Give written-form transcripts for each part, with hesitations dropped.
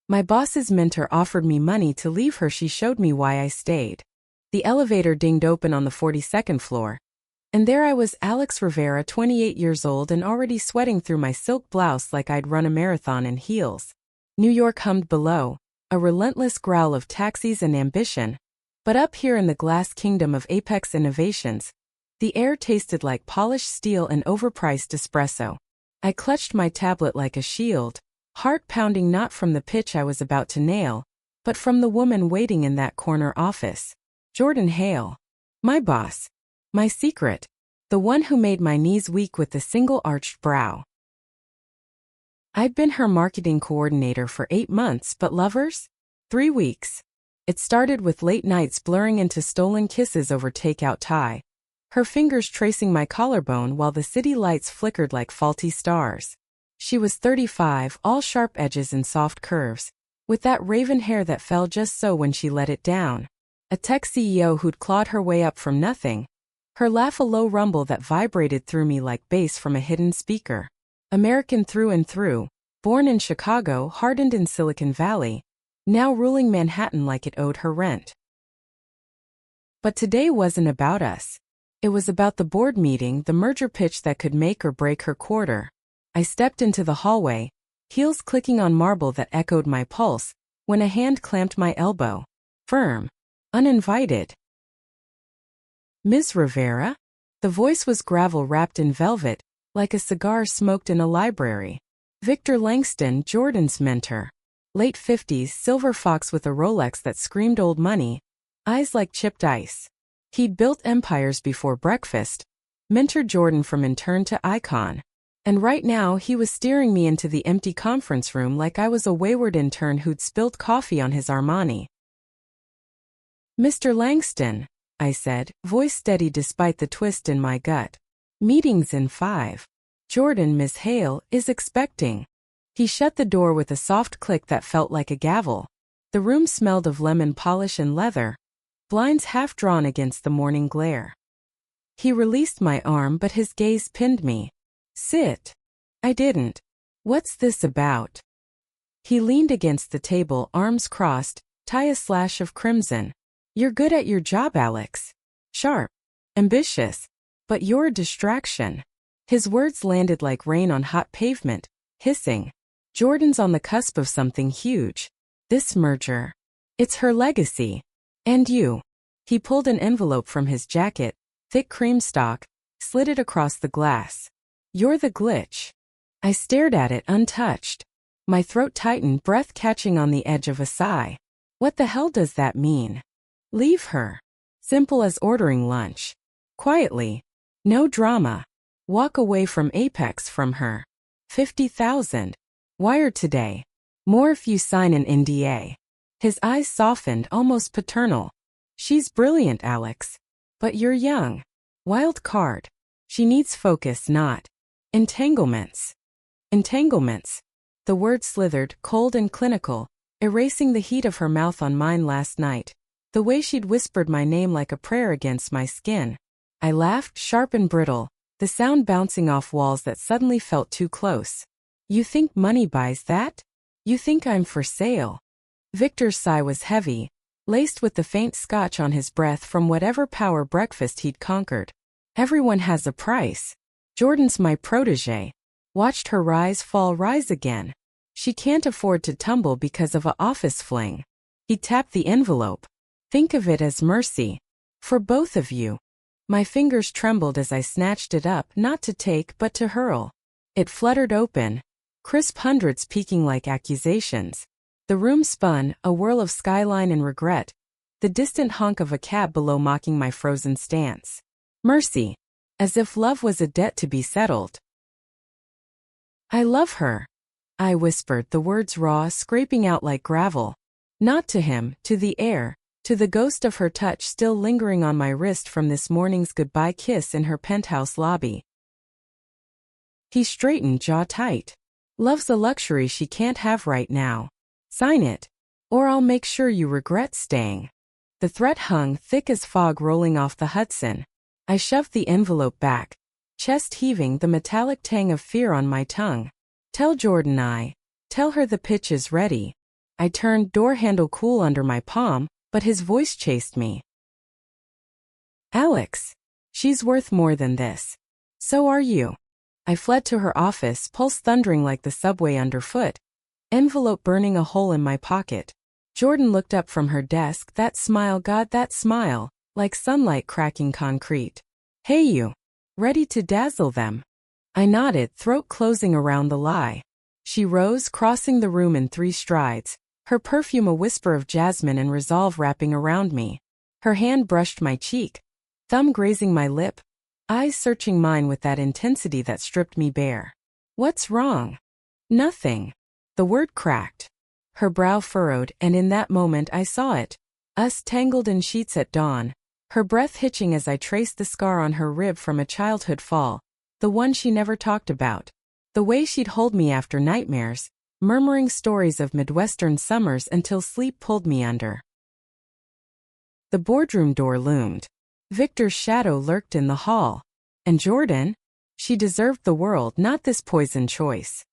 My boss's mentor offered me money to leave her. She showed me why I stayed. The elevator dinged open on the 42nd floor. And there I was, Alex Rivera, 28 years old and already sweating through my silk blouse like I'd run a marathon in heels. New York hummed below, a relentless growl of taxis and ambition. But up here in the glass kingdom of apex innovations, the air tasted like polished steel and overpriced espresso. I clutched my tablet like a shield, heart pounding not from the pitch I was about to nail, but from the woman waiting in that corner office. Jordan Hale. My boss. My secret. The one who made my knees weak with the single arched brow. I'd been her marketing coordinator for 8 months, but lovers? 3 weeks. It started with late nights blurring into stolen kisses over takeout Thai. Her fingers tracing my collarbone while the city lights flickered like faulty stars. She was 35, all sharp edges and soft curves, with that raven hair that fell just so when she let it down. A tech CEO who'd clawed her way up from nothing. Her laugh a low rumble that vibrated through me like bass from a hidden speaker. American through and through, born in Chicago, hardened in Silicon Valley, now ruling Manhattan like it owed her rent. But today wasn't about us. It was about the board meeting, the merger pitch that could make or break her quarter. I stepped into the hallway, heels clicking on marble that echoed my pulse, when a hand clamped my elbow. Firm. Uninvited. Ms. Rivera? The voice was gravel wrapped in velvet, like a cigar smoked in a library. Victor Langston, Jordan's mentor. Late 50s, silver fox with a Rolex that screamed old money, eyes like chipped ice. He'd built empires before breakfast, mentored Jordan from intern to icon. And right now he was steering me into the empty conference room like I was a wayward intern who'd spilled coffee on his Armani. Mr. Langston, I said, voice steady despite the twist in my gut. Meeting's in 5. Jordan, Miss Hale, is expecting. He shut the door with a soft click that felt like a gavel. The room smelled of lemon polish and leather, blinds half drawn against the morning glare. He released my arm, but his gaze pinned me. Sit. I didn't. What's this about? He leaned against the table, arms crossed, tie a slash of crimson. You're good at your job, Alex. Sharp. Ambitious. But you're a distraction. His words landed like rain on hot pavement, hissing. Jordan's on the cusp of something huge. This merger. It's her legacy. And you. He pulled an envelope from his jacket, thick cream stock, slid it across the glass. You're the glitch. I stared at it untouched. My throat tightened, breath catching on the edge of a sigh. What the hell does that mean? Leave her. Simple as ordering lunch. Quietly. No drama. Walk away from Apex from her. 50,000. Wired today. More if you sign an NDA. His eyes softened, almost paternal. She's brilliant, Alex. But you're young. Wild card. She needs focus, not entanglements. Entanglements. The word slithered, cold and clinical, erasing the heat of her mouth on mine last night. The way she'd whispered my name like a prayer against my skin. I laughed, sharp and brittle, the sound bouncing off walls that suddenly felt too close. You think money buys that? You think I'm for sale? Victor's sigh was heavy, laced with the faint scotch on his breath from whatever power breakfast he'd conquered. Everyone has a price. Jordan's my protege. Watched her rise, fall, rise again. She can't afford to tumble because of a office fling. He tapped the envelope. Think of it as mercy. For both of you. My fingers trembled as I snatched it up, not to take but to hurl. It fluttered open, crisp hundreds peaking like accusations. The room spun, a whirl of skyline and regret, the distant honk of a cab below mocking my frozen stance. Mercy. As if love was a debt to be settled. I love her. I whispered, the words raw, scraping out like gravel. Not to him, to the air, to the ghost of her touch still lingering on my wrist from this morning's goodbye kiss in her penthouse lobby. He straightened, jaw tight. Love's a luxury she can't have right now. Sign it, or I'll make sure you regret staying. The threat hung thick as fog rolling off the Hudson. I shoved the envelope back, chest heaving, the metallic tang of fear on my tongue. Tell Jordan tell her the pitch is ready. I turned, door handle cool under my palm, but his voice chased me. Alex. She's worth more than this. So are you. I fled to her office, pulse thundering like the subway underfoot, envelope burning a hole in my pocket. Jordan looked up from her desk, that smile, God, that smile, like sunlight cracking concrete. Hey you. Ready to dazzle them? I nodded, throat closing around the lie. She rose, crossing the room in 3 strides, her perfume a whisper of jasmine and resolve wrapping around me. Her hand brushed my cheek, thumb grazing my lip, eyes searching mine with that intensity that stripped me bare. What's wrong? Nothing. The word cracked. Her brow furrowed, and in that moment I saw it. Us tangled in sheets at dawn, her breath hitching as I traced the scar on her rib from a childhood fall, the one she never talked about. The way she'd hold me after nightmares, murmuring stories of Midwestern summers until sleep pulled me under. The boardroom door loomed. Victor's shadow lurked in the hall. And Jordan? She deserved the world, not this poison choice.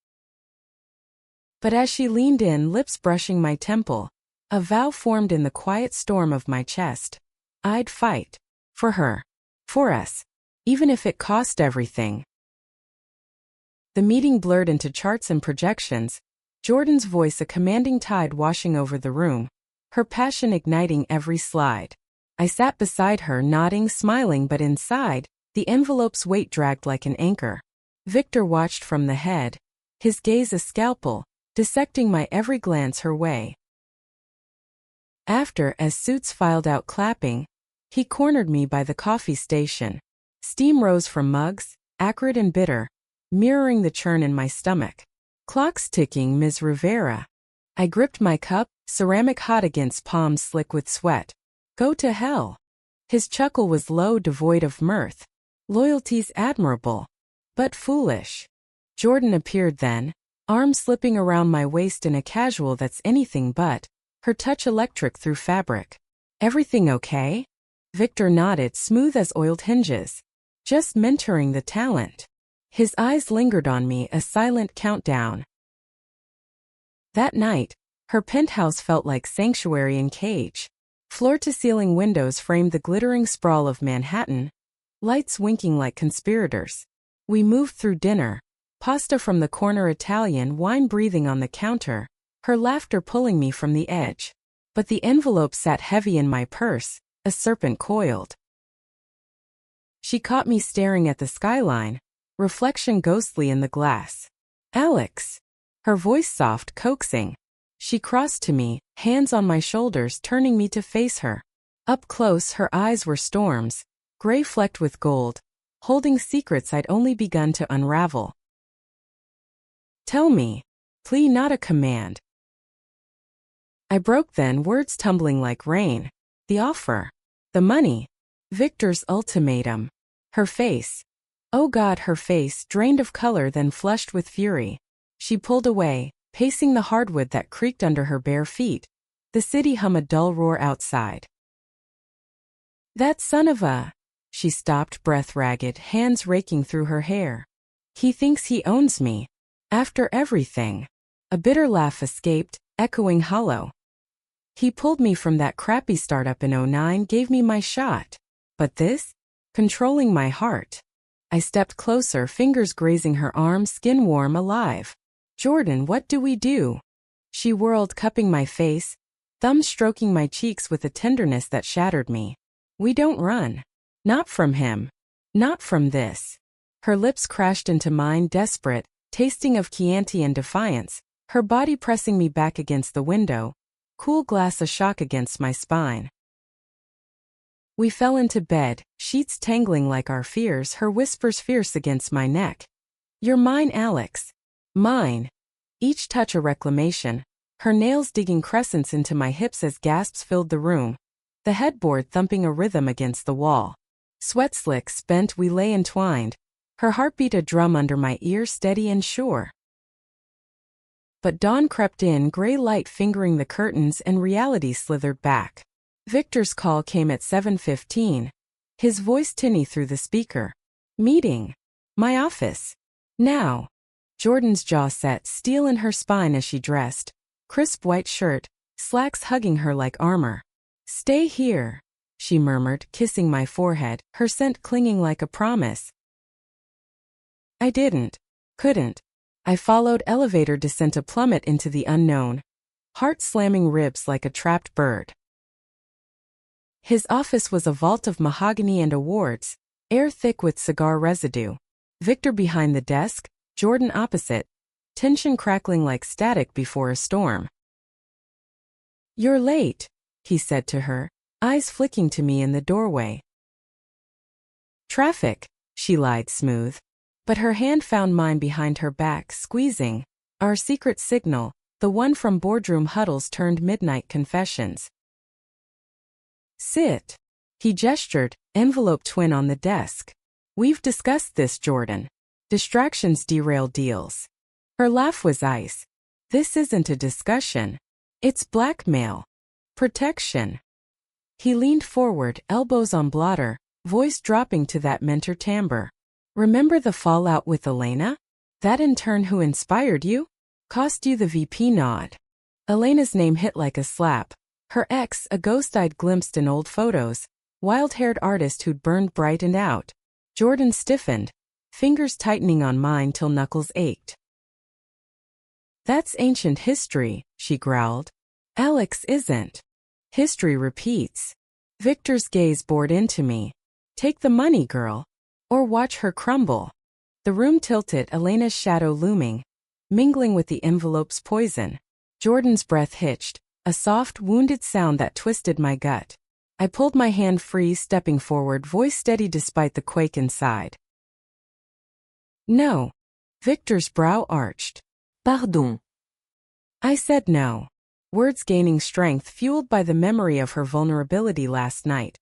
But as she leaned in, lips brushing my temple, a vow formed in the quiet storm of my chest. I'd fight. For her. For us. Even if it cost everything. The meeting blurred into charts and projections, Jordan's voice a commanding tide washing over the room, her passion igniting every slide. I sat beside her, nodding, smiling, but inside, the envelope's weight dragged like an anchor. Victor watched from the head, his gaze a scalpel, dissecting my every glance her way. After, as suits filed out clapping, he cornered me by the coffee station. Steam rose from mugs, acrid and bitter, mirroring the churn in my stomach. Clocks ticking, Ms. Rivera. I gripped my cup, ceramic hot against palms slick with sweat. Go to hell. His chuckle was low, devoid of mirth. Loyalty's admirable, but foolish. Jordan appeared then, arm slipping around my waist in a casual that's anything but, her touch electric through fabric. Everything okay? Victor nodded, smooth as oiled hinges. Just mentoring the talent. His eyes lingered on me, a silent countdown. That night, her penthouse felt like sanctuary and cage. Floor-to-ceiling windows framed the glittering sprawl of Manhattan, lights winking like conspirators. We moved through dinner, pasta from the corner, Italian wine breathing on the counter, her laughter pulling me from the edge. But the envelope sat heavy in my purse, a serpent coiled. She caught me staring at the skyline, reflection ghostly in the glass. Alex. Her voice soft, coaxing. She crossed to me, hands on my shoulders, turning me to face her. Up close, her eyes were storms, gray flecked with gold, holding secrets I'd only begun to unravel. Tell me. Plea, not a command. I broke then, words tumbling like rain. The offer. The money. Victor's ultimatum. Her face. Oh God, her face, drained of color then flushed with fury. She pulled away, pacing the hardwood that creaked under her bare feet. The city hum a dull roar outside. That son of a... She stopped, breath ragged, hands raking through her hair. He thinks he owns me. After everything. A bitter laugh escaped, echoing hollow. He pulled me from that crappy startup in '09, gave me my shot. But this? Controlling my heart. I stepped closer, fingers grazing her arm, skin warm, alive. Jordan, what do we do? She whirled, cupping my face, thumb stroking my cheeks with a tenderness that shattered me. We don't run. Not from him. Not from this. Her lips crashed into mine, desperate, tasting of Chianti and defiance, her body pressing me back against the window, cool glass a shock against my spine. We fell into bed, sheets tangling like our fears, her whispers fierce against my neck. You're mine, Alex. Mine. Each touch a reclamation, her nails digging crescents into my hips as gasps filled the room, the headboard thumping a rhythm against the wall. Sweat slicks spent, we lay entwined, her heartbeat a drum under my ear, steady and sure. But dawn crept in, gray light fingering the curtains, and reality slithered back. Victor's call came at 7:15, his voice tinny through the speaker. Meeting. My office. Now. Jordan's jaw set, steel in her spine as she dressed, crisp white shirt, slacks hugging her like armor. "Stay here," she murmured, kissing my forehead, her scent clinging like a promise. I couldn't. I followed elevator descent, a plummet into the unknown, heart slamming ribs like a trapped bird. His office was a vault of mahogany and awards, air thick with cigar residue. Victor behind the desk, Jordan opposite, tension crackling like static before a storm. "You're late," he said to her, eyes flicking to me in the doorway. "Traffic," she lied smooth. But her hand found mine behind her back, squeezing. Our secret signal, the one from boardroom huddles turned midnight confessions. "Sit." He gestured, envelope twin on the desk. "We've discussed this, Jordan. Distractions derail deals." Her laugh was ice. "This isn't a discussion. It's blackmail. Protection." He leaned forward, elbows on blotter, voice dropping to that mentor timbre. "Remember the fallout with Elena? That intern who inspired you? Cost you the VP nod." Elena's name hit like a slap. Her ex, a ghost I'd glimpsed in old photos, wild-haired artist who'd burned bright and out. Jordan stiffened, fingers tightening on mine till knuckles ached. "That's ancient history," she growled. "Alex isn't. History repeats." Victor's gaze bored into me. "Take the money, girl. Or watch her crumble." The room tilted, Elena's shadow looming, mingling with the envelope's poison. Jordan's breath hitched, a soft, wounded sound that twisted my gut. I pulled my hand free, stepping forward, voice steady despite the quake inside. "No." Victor's brow arched. "Pardon." I said no. Words gaining strength, fueled by the memory of her vulnerability last night.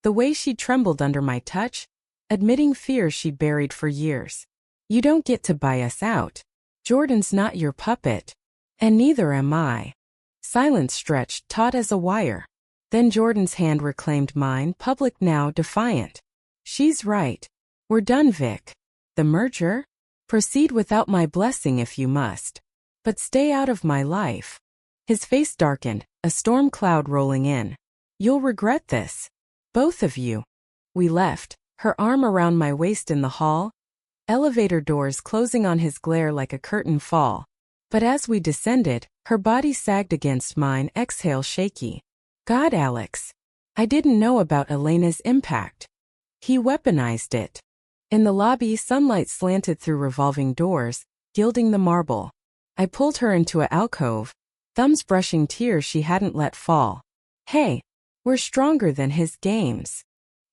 The way she trembled under my touch, admitting fears she'd buried for years. "You don't get to buy us out. Jordan's not your puppet. And neither am I." Silence stretched, taut as a wire. Then Jordan's hand reclaimed mine, public now, defiant. "She's right. We're done, Vic. The merger? Proceed without my blessing if you must. But stay out of my life." His face darkened, a storm cloud rolling in. "You'll regret this. Both of you." We left, her arm around my waist in the hall, elevator doors closing on his glare like a curtain fall. But as we descended, her body sagged against mine, exhale shaky. "God, Alex. I didn't know about Elena's impact. He weaponized it." In the lobby, sunlight slanted through revolving doors, gilding the marble. I pulled her into an alcove, thumbs brushing tears she hadn't let fall. "Hey, we're stronger than his games."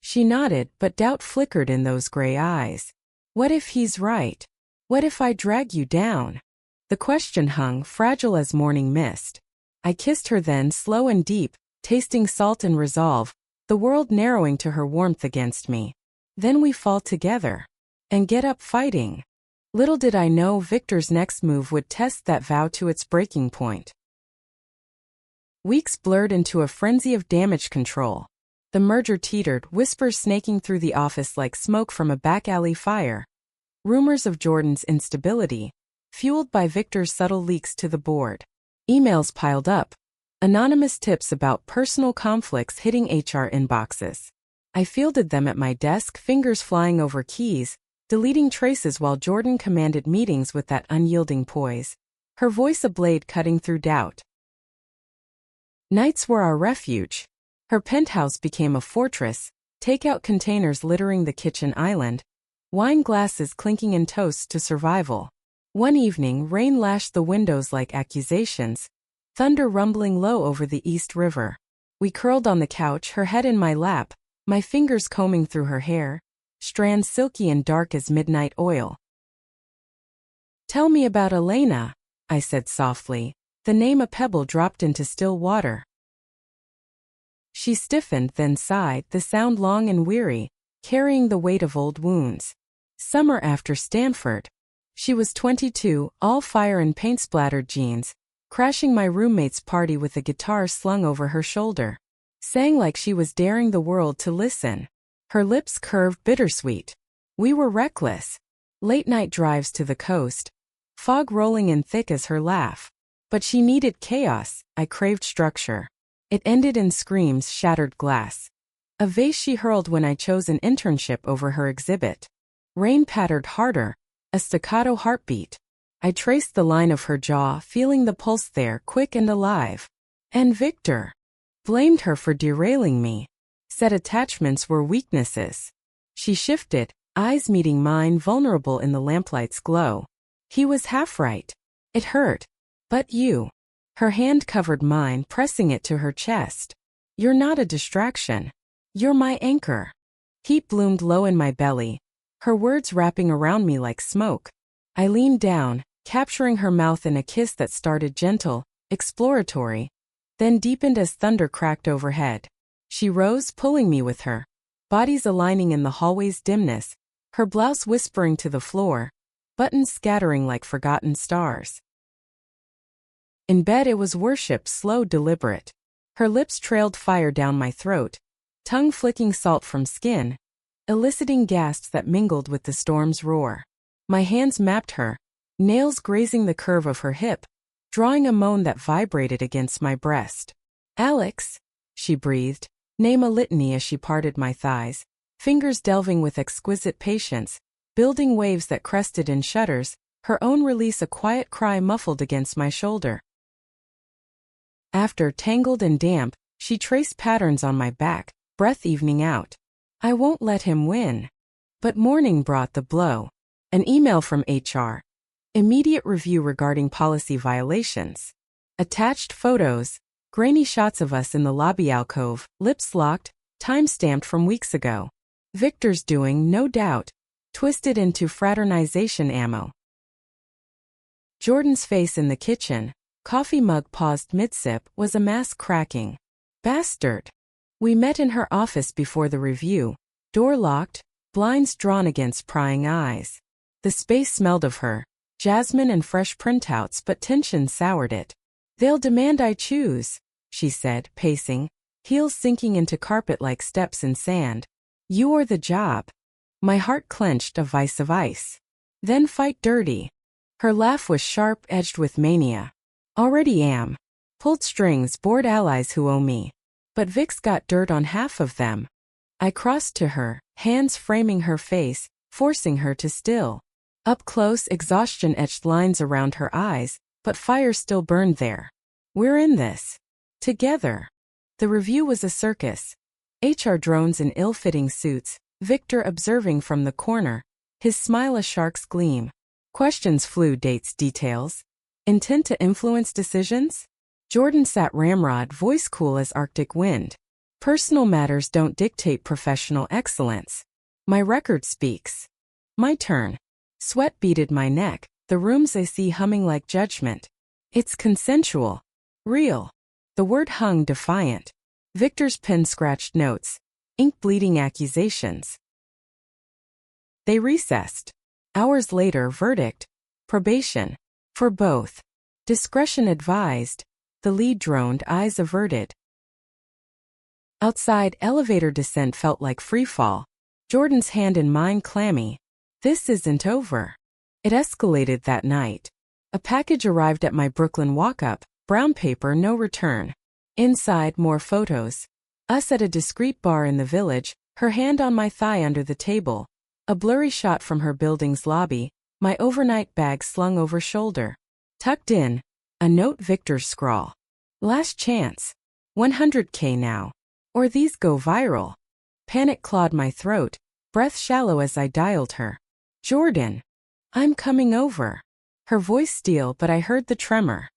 She nodded, but doubt flickered in those gray eyes. "What if he's right? What if I drag you down?" The question hung, fragile as morning mist. I kissed her then, slow and deep, tasting salt and resolve, the world narrowing to her warmth against me. "Then we fall together. And get up fighting." Little did I know Victor's next move would test that vow to its breaking point. Weeks blurred into a frenzy of damage control. The merger teetered, whispers snaking through the office like smoke from a back alley fire. Rumors of Jordan's instability, fueled by Victor's subtle leaks to the board. Emails piled up. Anonymous tips about personal conflicts hitting HR inboxes. I fielded them at my desk, fingers flying over keys, deleting traces while Jordan commanded meetings with that unyielding poise, her voice a blade cutting through doubt. Nights were our refuge. Her penthouse became a fortress, takeout containers littering the kitchen island, wine glasses clinking in toasts to survival. One evening, rain lashed the windows like accusations, thunder rumbling low over the East River. We curled on the couch, her head in my lap, my fingers combing through her hair, strands silky and dark as midnight oil. "Tell me about Elena," I said softly, the name a pebble dropped into still water. She stiffened, then sighed, the sound long and weary, carrying the weight of old wounds. Summer after Stanford. She was 22, all fire and paint-splattered jeans, crashing my roommate's party with a guitar slung over her shoulder. Sang like she was daring the world to listen. Her lips curved bittersweet. We were reckless. Late-night drives to the coast, fog rolling in thick as her laugh. But she needed chaos, I craved structure. It ended in screams, shattered glass. A vase she hurled when I chose an internship over her exhibit. Rain pattered harder, a staccato heartbeat. I traced the line of her jaw, feeling the pulse there, quick and alive. And Victor blamed her for derailing me. Said attachments were weaknesses. She shifted, eyes meeting mine, vulnerable in the lamplight's glow. He was half right. It hurt. But you. Her hand covered mine, pressing it to her chest. You're not a distraction. You're my anchor. Heat bloomed low in my belly, her words wrapping around me like smoke. I leaned down, capturing her mouth in a kiss that started gentle, exploratory, then deepened as thunder cracked overhead. She rose, pulling me with her, bodies aligning in the hallway's dimness, her blouse whispering to the floor, buttons scattering like forgotten stars. In bed it was worship, slow, deliberate. Her lips trailed fire down my throat, tongue flicking salt from skin, eliciting gasps that mingled with the storm's roar. My hands mapped her, nails grazing the curve of her hip, drawing a moan that vibrated against my breast. Alex, she breathed, name a litany as she parted my thighs, fingers delving with exquisite patience, building waves that crested in shudders, her own release a quiet cry muffled against my shoulder. After, tangled and damp, she traced patterns on my back, breath evening out. I won't let him win. But morning brought the blow. An email from HR. Immediate review regarding policy violations. Attached photos, grainy shots of us in the lobby alcove, lips locked, time-stamped from weeks ago. Victor's doing, no doubt, twisted into fraternization ammo. Jordan's face in the kitchen, coffee mug paused mid-sip, was a mask cracking. Bastard. We met in her office before the review, door locked, blinds drawn against prying eyes. The space smelled of her, jasmine and fresh printouts, but tension soured it. They'll demand I choose, she said, pacing, heels sinking into carpet-like steps in sand. You or the job. My heart clenched, a vice of ice. Then fight dirty. Her laugh was sharp, edged with mania. Already am. Pulled strings, bored allies who owe me. But Vic's got dirt on half of them. I crossed to her, hands framing her face, forcing her to still. Up close, exhaustion etched lines around her eyes, but fire still burned there. We're in this. Together. The review was a circus. HR drones in ill-fitting suits, Victor observing from the corner, his smile a shark's gleam. Questions flew, dates, details. Intent to influence decisions? Jordan sat ramrod, voice cool as Arctic wind. Personal matters don't dictate professional excellence. My record speaks. My turn. Sweat beaded my neck, the room's AC humming like judgment. It's consensual. Real. The word hung defiant. Victor's pen scratched notes, ink bleeding accusations. They recessed. Hours later, verdict. Probation. For both. Discretion advised. The lead droned, eyes averted. Outside, elevator descent felt like freefall. Jordan's hand in mine clammy. This isn't over. It escalated that night. A package arrived at my Brooklyn walk-up, brown paper, no return. Inside, more photos. Us at a discreet bar in the village, her hand on my thigh under the table. A blurry shot from her building's lobby, my overnight bag slung over shoulder. Tucked in, a note, Victor's scrawl. Last chance. 100K now. Or these go viral. Panic clawed my throat, breath shallow as I dialed her. Jordan. I'm coming over. Her voice steel, but I heard the tremor.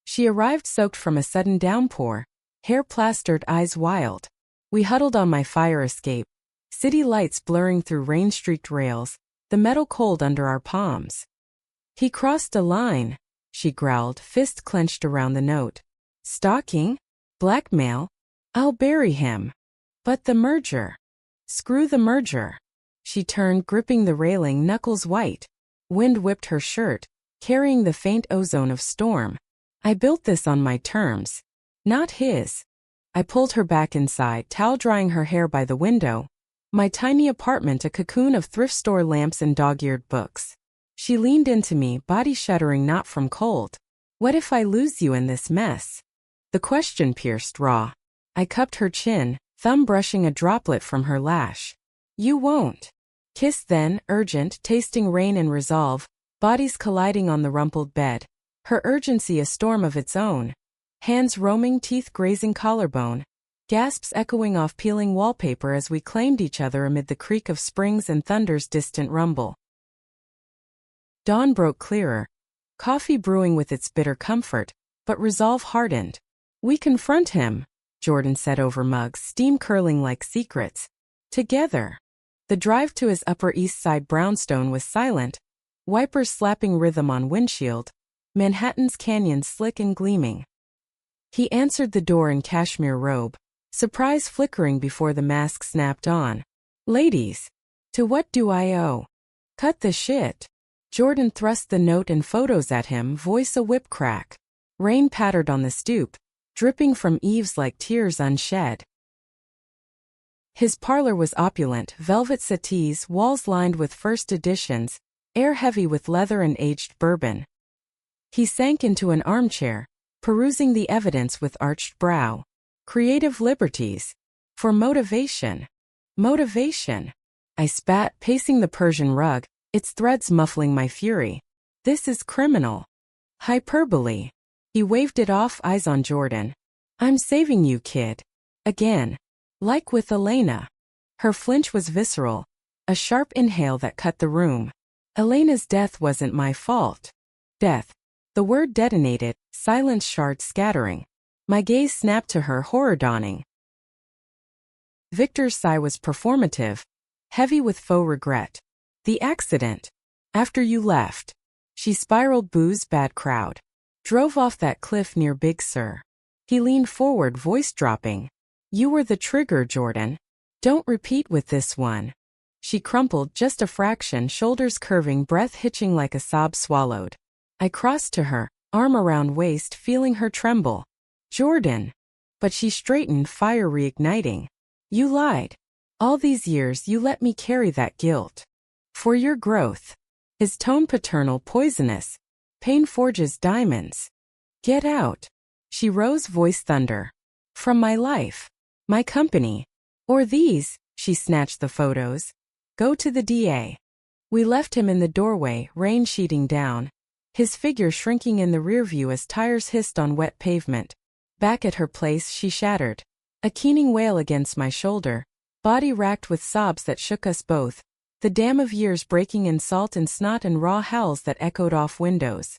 She arrived soaked from a sudden downpour, hair plastered, eyes wild. We huddled on my fire escape, city lights blurring through rain-streaked rails, the metal cold under our palms. He crossed a line, she growled, fist clenched around the note. Stalking? Blackmail? I'll bury him. But the merger. Screw the merger. She turned, gripping the railing, knuckles white. Wind whipped her shirt, carrying the faint ozone of storm. I built this on my terms. Not his. I pulled her back inside, towel drying her hair by the window. My tiny apartment, a cocoon of thrift store lamps and dog-eared books. She leaned into me, body shuddering not from cold, What if I lose you in this mess? The question pierced raw. I cupped her chin, thumb brushing a droplet from her lash. You won't. Kiss then, urgent, tasting rain and resolve, bodies colliding on the rumpled bed. Her urgency a storm of its own. Hands roaming, teeth grazing collarbone. Gasps echoing off peeling wallpaper as we claimed each other amid the creak of springs and thunder's distant rumble. Dawn broke clearer. Coffee brewing with its bitter comfort, but resolve hardened. We confront him, Jordan said over mugs, steam curling like secrets. Together. The drive to his Upper East Side brownstone was silent, wipers slapping rhythm on windshield, Manhattan's canyon slick and gleaming. He answered the door in cashmere robe, surprise flickering before the mask snapped on. Ladies, to what do I owe? Cut the shit. Jordan thrust the note and photos at him, voice a whip crack. Rain pattered on the stoop, dripping from eaves like tears unshed. His parlor was opulent, velvet settees, walls lined with first editions, air heavy with leather and aged bourbon. He sank into an armchair, perusing the evidence with arched brow. Creative liberties. For motivation. Motivation. I spat, pacing the Persian rug, its threads muffling my fury. This is criminal. Hyperbole. He waved it off, eyes on Jordan. I'm saving you, kid. Again. Like with Elena. Her flinch was visceral, a sharp inhale that cut the room. Elena's death wasn't my fault. Death. The word detonated, silence shards scattering. My gaze snapped to her, horror dawning. Victor's sigh was performative, heavy with faux regret. The accident. After you left. She spiraled, booze, bad crowd. Drove off that cliff near Big Sur. He leaned forward, voice dropping. You were the trigger, Jordan. Don't repeat with this one. She crumpled just a fraction, shoulders curving, breath hitching like a sob swallowed. I crossed to her, arm around waist, feeling her tremble. Jordan. But she straightened, fire reigniting. You lied. All these years you let me carry that guilt. For your growth. His tone paternal, poisonous. Pain forges diamonds. Get out. She rose, voice thunder. From my life. My company. Or these, she snatched the photos. Go to the DA. We left him in the doorway, rain sheeting down. His figure shrinking in the rearview as tires hissed on wet pavement. Back at her place she shattered. A keening wail against my shoulder, body racked with sobs that shook us both. The dam of years breaking in salt and snot and raw howls that echoed off windows.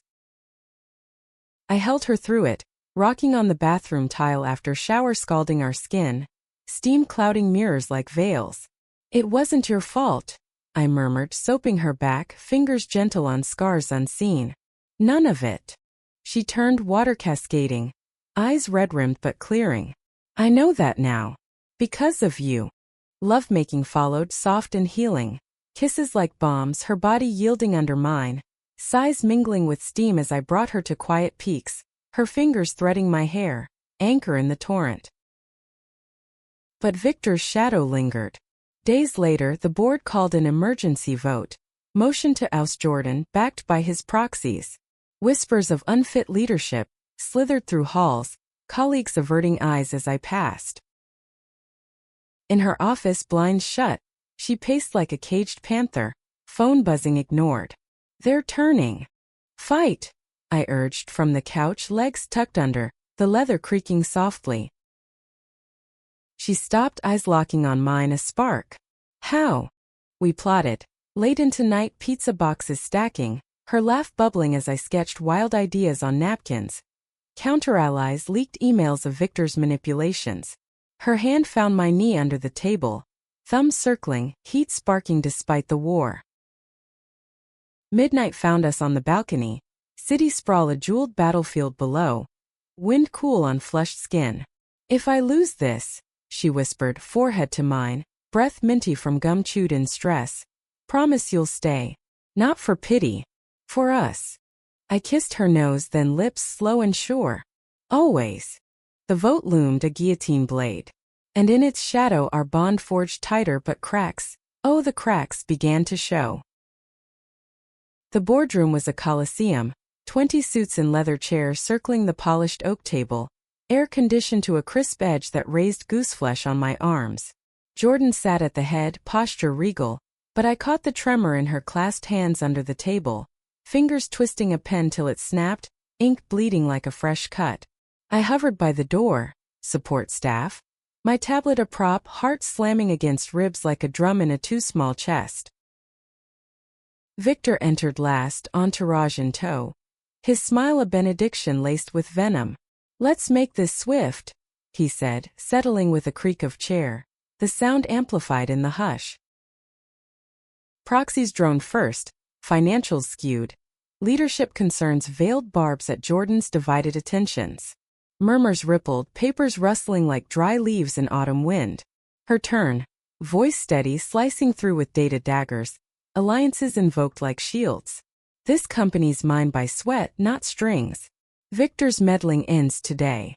I held her through it, rocking on the bathroom tile after shower, scalding our skin, steam clouding mirrors like veils. It wasn't your fault, I murmured, soaping her back, fingers gentle on scars unseen. None of it. She turned, water cascading, eyes red-rimmed but clearing. I know that now. Because of you. Lovemaking followed, soft and healing. Kisses like bombs, her body yielding under mine. Sighs mingling with steam as I brought her to quiet peaks, her fingers threading my hair, anchor in the torrent. But Victor's shadow lingered. Days later, the board called an emergency vote. Motion to oust Jordan, backed by his proxies. Whispers of unfit leadership slithered through halls, colleagues averting eyes as I passed. In her office, blinds shut, she paced like a caged panther, phone buzzing ignored. They're turning. Fight, I urged from the couch, legs tucked under, the leather creaking softly. She stopped, eyes locking on mine, a spark. How? We plotted. Late into night, pizza boxes stacking, her laugh bubbling as I sketched wild ideas on napkins. Counter-allies leaked emails of Victor's manipulations. Her hand found my knee under the table, thumb circling, heat sparking despite the war. Midnight found us on the balcony, city sprawl a jeweled battlefield below, wind cool on flushed skin. If I lose this, she whispered, forehead to mine, breath minty from gum chewed in stress. Promise you'll stay. Not for pity. For us. I kissed her nose, then lips, slow and sure. Always. The vote loomed, a guillotine blade. And in its shadow our bond forged tighter, but cracks, oh the cracks, began to show. The boardroom was a coliseum, 20 suits in leather chairs circling the polished oak table, air conditioned to a crisp edge that raised gooseflesh on my arms. Jordan sat at the head, posture regal, but I caught the tremor in her clasped hands under the table, fingers twisting a pen till it snapped, ink bleeding like a fresh cut. I hovered by the door, support staff, my tablet a prop, heart slamming against ribs like a drum in a too small chest. Victor entered last, entourage in tow. His smile a benediction laced with venom. "Let's make this swift," he said, settling with a creak of chair, the sound amplified in the hush. Proxies droned first, financials skewed. Leadership concerns veiled barbs at Jordan's divided attentions. Murmurs rippled, papers rustling like dry leaves in autumn wind. Her turn, voice steady, slicing through with data daggers, alliances invoked like shields. This company's mine by sweat, not strings. Victor's meddling ends today.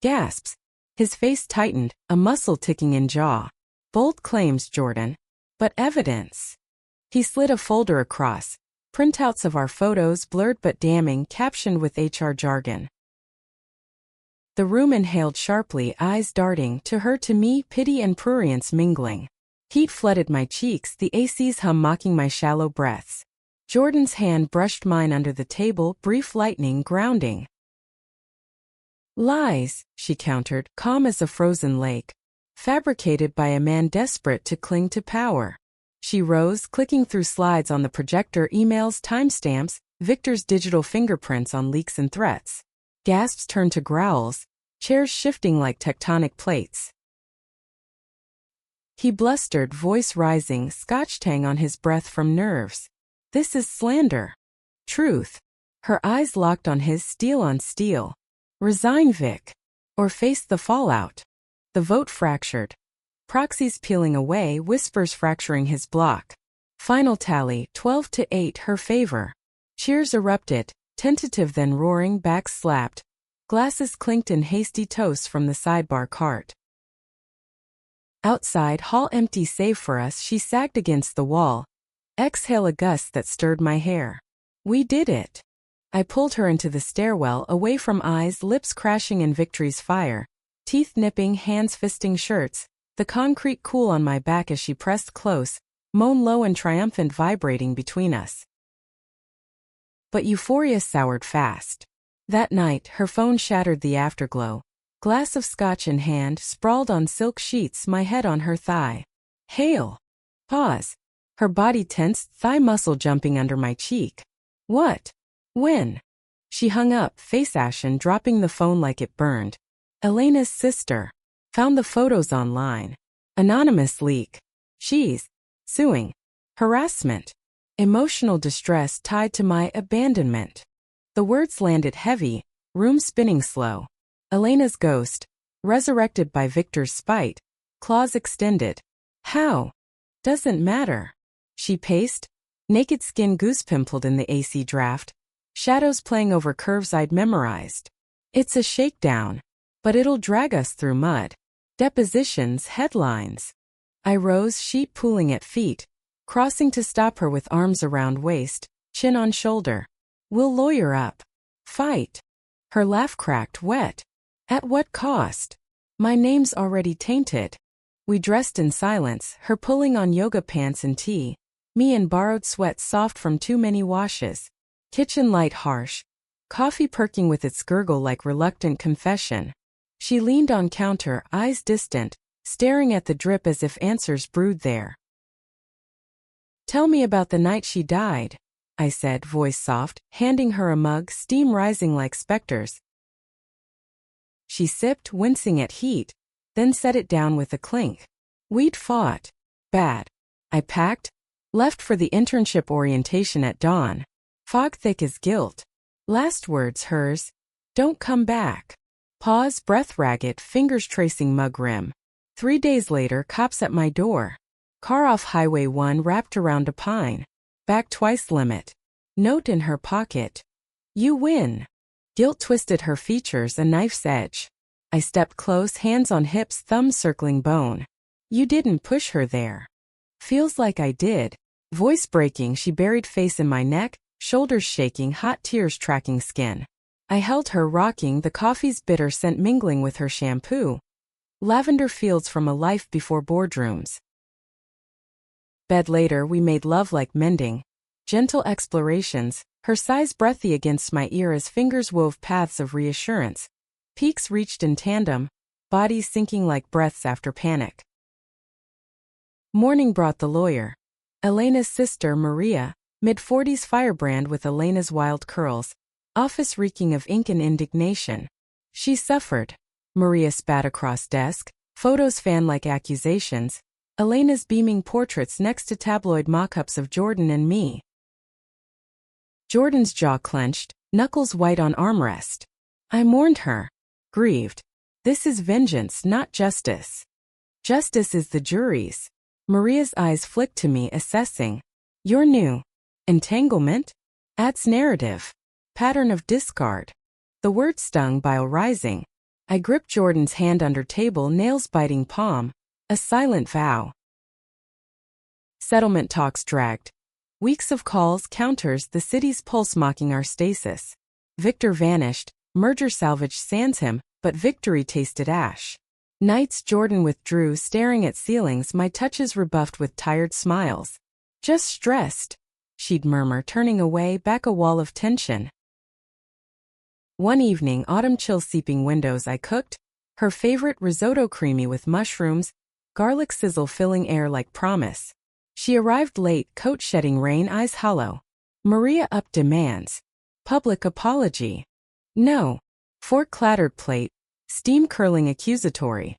Gasps. His face tightened, a muscle ticking in jaw. Bold claims, Jordan. But evidence. He slid a folder across. Printouts of our photos, blurred but damning, captioned with HR jargon. The room inhaled sharply, eyes darting, to her, to me, pity and prurience mingling. Heat flooded my cheeks, the AC's hum mocking my shallow breaths. Jordan's hand brushed mine under the table, brief lightning, grounding. "Lies," she countered, calm as a frozen lake. "Fabricated by a man desperate to cling to power." She rose, clicking through slides on the projector, emails, timestamps, Victor's digital fingerprints on leaks and threats. Gasps turned to growls, chairs shifting like tectonic plates. He blustered, voice rising, scotch tang on his breath from nerves. "This is slander." "Truth." Her eyes locked on his, steel on steel. "Resign, Vic. Or face the fallout." The vote fractured. Proxies peeling away, whispers fracturing his block. Final tally, 12-8, her favor. Cheers erupted, tentative then roaring, backs slapped. Glasses clinked in hasty toasts from the sidebar cart. Outside, hall empty save for us, she sagged against the wall. Exhale a gust that stirred my hair. "We did it." I pulled her into the stairwell, away from eyes, lips crashing in victory's fire. Teeth nipping, hands fisting shirts. The concrete cool on my back as she pressed close, moan low and triumphant vibrating between us. But euphoria soured fast. That night, her phone shattered the afterglow. Glass of scotch in hand, sprawled on silk sheets, my head on her thigh. "Hail." Pause. Her body tensed, thigh muscle jumping under my cheek. "What? When?" She hung up, face ashen, dropping the phone like it burned. "Elena's sister. Found the photos online. Anonymous leak. She's suing. Harassment. Emotional distress tied to my abandonment." The words landed heavy, room spinning slow. Elena's ghost, resurrected by Victor's spite, claws extended. "How?" "Doesn't matter." She paced, naked skin goose-pimpled in the AC draft, shadows playing over curves I'd memorized. "It's a shakedown, but it'll drag us through mud. Depositions, headlines." I rose, sheet pooling at feet, crossing to stop her with arms around waist, chin on shoulder. "We'll lawyer up. Fight." Her laugh cracked, wet. "At what cost? My name's already tainted." We dressed in silence, her pulling on yoga pants and tea, me in borrowed sweat soft from too many washes. Kitchen light harsh, coffee perking with its gurgle like reluctant confession. She leaned on counter, eyes distant, staring at the drip as if answers brewed there. "Tell me about the night she died," I said, voice soft, handing her a mug, steam rising like specters. She sipped, wincing at heat, then set it down with a clink. "We'd fought. Bad. I packed, left for the internship orientation at dawn. Fog thick as guilt. Last words hers. Don't come back." Pause, breath ragged, fingers tracing mug rim. 3 days later, cops at my door. Car off Highway 1 wrapped around a pine. Back twice limit. Note in her pocket. "You win." Guilt twisted her features, a knife's edge. I stepped close, hands on hips, thumbs circling bone. "You didn't push her there." "Feels like I did." Voice breaking, she buried face in my neck, shoulders shaking, hot tears tracking skin. I held her, rocking, the coffee's bitter scent mingling with her shampoo. Lavender fields from a life before boardrooms. Bed later, we made love like mending. Gentle explorations, her sighs breathy against my ear as fingers wove paths of reassurance. Peaks reached in tandem, bodies sinking like breaths after panic. Morning brought the lawyer. Elena's sister, Maria, mid-40s firebrand with Elena's wild curls, office reeking of ink and indignation. She suffered. Maria spat across desk, photos fan like accusations, Elena's beaming portraits next to tabloid mock-ups of Jordan and me. Jordan's jaw clenched, knuckles white on armrest. I mourned her. Grieved. This is vengeance, not justice. Justice is the jury's. Maria's eyes flicked to me, assessing. Your new entanglement? Adds narrative. Pattern of discard. The word stung, bile rising. I gripped Jordan's hand under table, nails biting palm. A silent vow. Settlement talks dragged. Weeks of calls, counters, the city's pulse mocking our stasis. Victor vanished, merger salvage sans him, but victory tasted ash. Nights Jordan withdrew, staring at ceilings, my touches rebuffed with tired smiles. Just stressed, she'd murmur, turning away, back a wall of tension. One evening, autumn chill seeping windows, I cooked her favorite risotto, creamy with mushrooms, garlic sizzle filling air like promise. She arrived late, coat shedding rain, eyes hollow. Maria up demands. Public apology. No. Fork clattered plate, steam curling accusatory.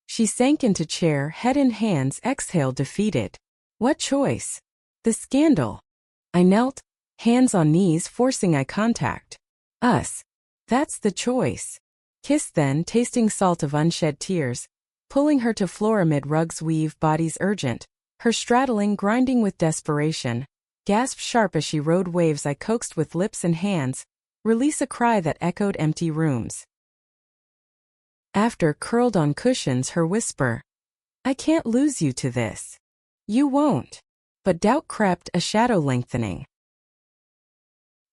She sank into chair, head in hands, exhaled defeated. What choice? The scandal. I knelt, hands on knees, forcing eye contact. Us. That's the choice. Kiss then, tasting salt of unshed tears. Pulling her to floor amid rugs weave, bodies urgent. Her straddling, grinding with desperation. Gasp sharp as she rode waves, I coaxed with lips and hands. Release a cry that echoed empty rooms. After, curled on cushions, her whisper. I can't lose you to this. You won't. But doubt crept, a shadow lengthening.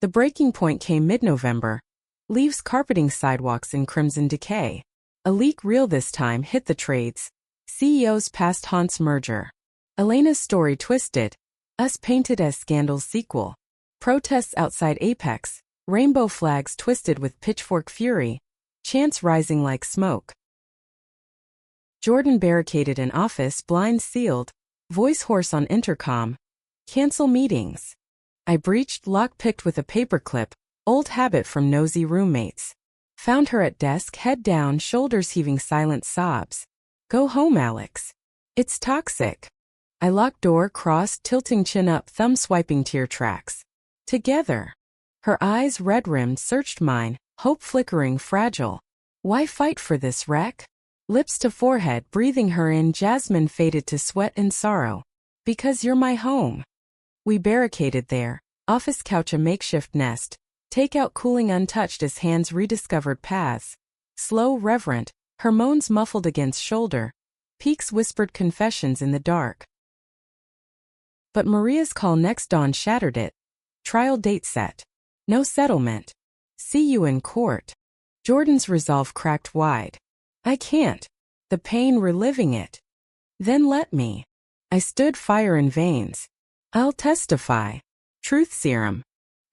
The breaking point came mid-November. Leaves carpeting sidewalks in crimson decay. A leak reel this time hit the trades. CEO's past haunts merger. Elena's story twisted. Us painted as scandal's sequel. Protests outside Apex. Rainbow flags twisted with pitchfork fury. Chants rising like smoke. Jordan barricaded in office, blinds sealed. Voice hoarse on intercom. Cancel meetings. I breached, lock-picked with a paperclip. Old habit from nosy roommates. Found her at desk, head down, shoulders heaving, silent sobs. Go home, Alex. It's toxic. I locked door, crossed, tilting chin up, thumb swiping tear tracks. Together. Her eyes, red-rimmed, searched mine, hope flickering, fragile. Why fight for this wreck? Lips to forehead, breathing her in, jasmine faded to sweat and sorrow. Because you're my home. We barricaded there, office couch a makeshift nest. Takeout cooling untouched as hands rediscovered paths. Slow, reverent, her moans muffled against shoulder. Peaks whispered confessions in the dark. But Maria's call next dawn shattered it. Trial date set. No settlement. See you in court. Jordan's resolve cracked wide. I can't. The pain, reliving it. Then let me. I stood, fire in veins. I'll testify. Truth serum.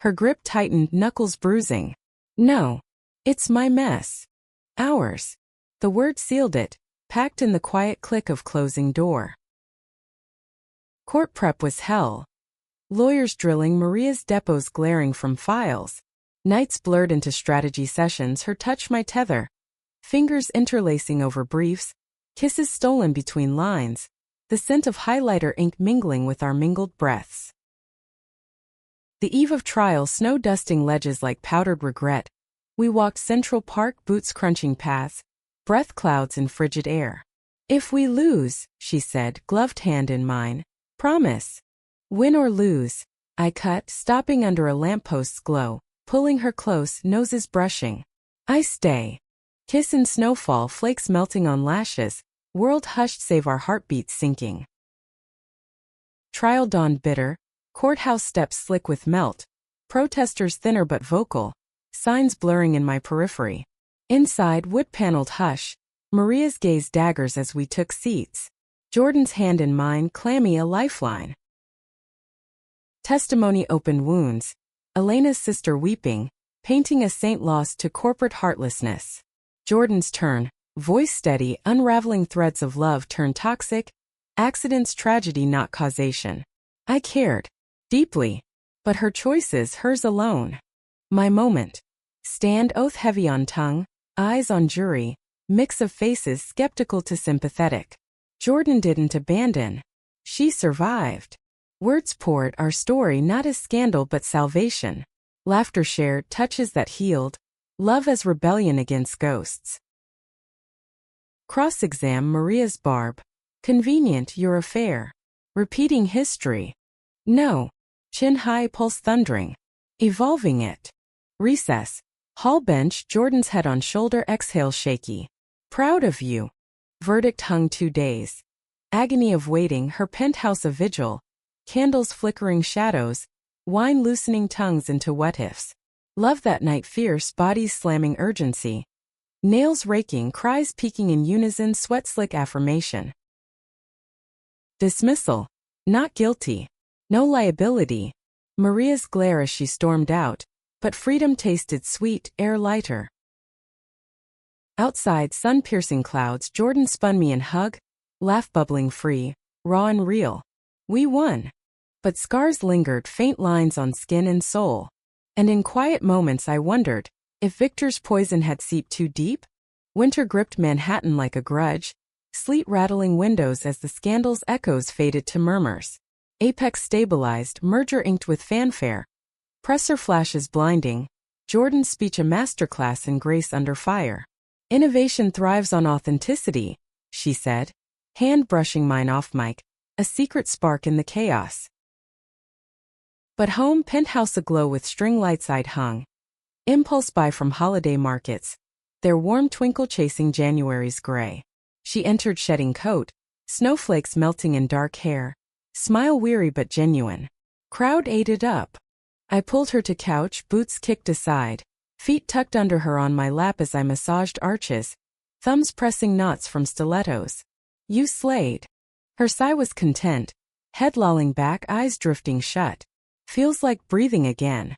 Her grip tightened, knuckles bruising. No. It's my mess. Ours. The word sealed it, packed in the quiet click of closing door. Court prep was hell. Lawyers drilling, Maria's depots glaring from files. Nights blurred into strategy sessions, her touch my tether. Fingers interlacing over briefs, kisses stolen between lines, the scent of highlighter ink mingling with our mingled breaths. The eve of trial, snow dusting ledges like powdered regret. We walked Central Park, boots crunching paths, breath clouds in frigid air. If we lose, she said, gloved hand in mine. Promise. Win or lose. I cut, stopping under a lamppost's glow, pulling her close, noses brushing. I stay. Kiss in snowfall, flakes melting on lashes, world hushed save our heartbeats sinking. Trial dawned bitter, Courthouse steps slick with melt. Protesters thinner but vocal. Signs blurring in my periphery. Inside, wood-paneled hush. Maria's gaze daggers as we took seats. Jordan's hand in mine, clammy a lifeline. Testimony open wounds. Elena's sister weeping, painting a saint lost to corporate heartlessness. Jordan's turn, voice steady, unraveling threads of love turn toxic. Accidents, tragedy, not causation. I cared. Deeply. But her choices, hers alone. My moment. Stand, oath heavy on tongue, eyes on jury, mix of faces skeptical to sympathetic. Jordan didn't abandon. She survived. Words poured, our story not as scandal but salvation. Laughter shared, touches that healed. Love as rebellion against ghosts. Cross-exam Maria's barb. Convenient, your affair. Repeating history. No. Chin high, pulse thundering. Evolving it. Recess. Hall bench, Jordan's head on shoulder, exhale shaky. Proud of you. Verdict hung 2 days. Agony of waiting, her penthouse a vigil. Candles flickering shadows. Wine loosening tongues into what-ifs. Love that night fierce, bodies slamming urgency. Nails raking, cries peaking in unison, sweat slick affirmation. Dismissal. Not guilty. No liability. Maria's glare as she stormed out, but freedom tasted sweet, air lighter. Outside, sun-piercing clouds, Jordan spun me in hug, laugh bubbling free, raw and real. We won. But scars lingered, faint lines on skin and soul. And in quiet moments I wondered, if Victor's poison had seeped too deep? Winter gripped Manhattan like a grudge, sleet rattling windows as the scandal's echoes faded to murmurs. Apex stabilized, merger inked with fanfare. Presser flashes blinding, Jordan's speech a masterclass in grace under fire. Innovation thrives on authenticity, she said, hand brushing mine off mic, a secret spark in the chaos. But home, penthouse aglow with string lights I'd hung. Impulse buy from holiday markets, their warm twinkle chasing January's gray. She entered shedding coat, snowflakes melting in dark hair, smile weary but genuine. Crowd ate it up. I pulled her to couch, boots kicked aside, feet tucked under her on my lap as I massaged arches, thumbs pressing knots from stilettos. You slayed. Her sigh was content, head lolling back, eyes drifting shut. Feels like breathing again.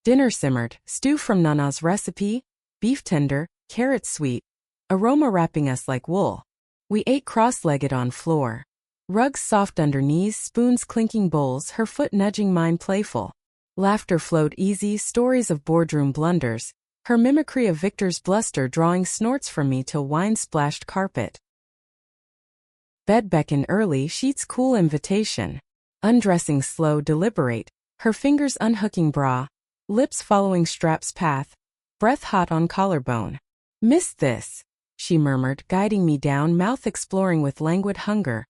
Dinner simmered, stew from Nana's recipe, beef tender, carrot sweet, aroma wrapping us like wool. We ate cross-legged on floor. Rugs soft under knees, spoons clinking bowls, her foot nudging mine playful. Laughter flowed easy, stories of boardroom blunders, her mimicry of Victor's bluster drawing snorts from me till wine splashed carpet. Bed beckoned early, sheets cool invitation. Undressing slow, deliberate, her fingers unhooking bra, lips following strap's path, breath hot on collarbone. Missed this, she murmured, guiding me down, mouth exploring with languid hunger,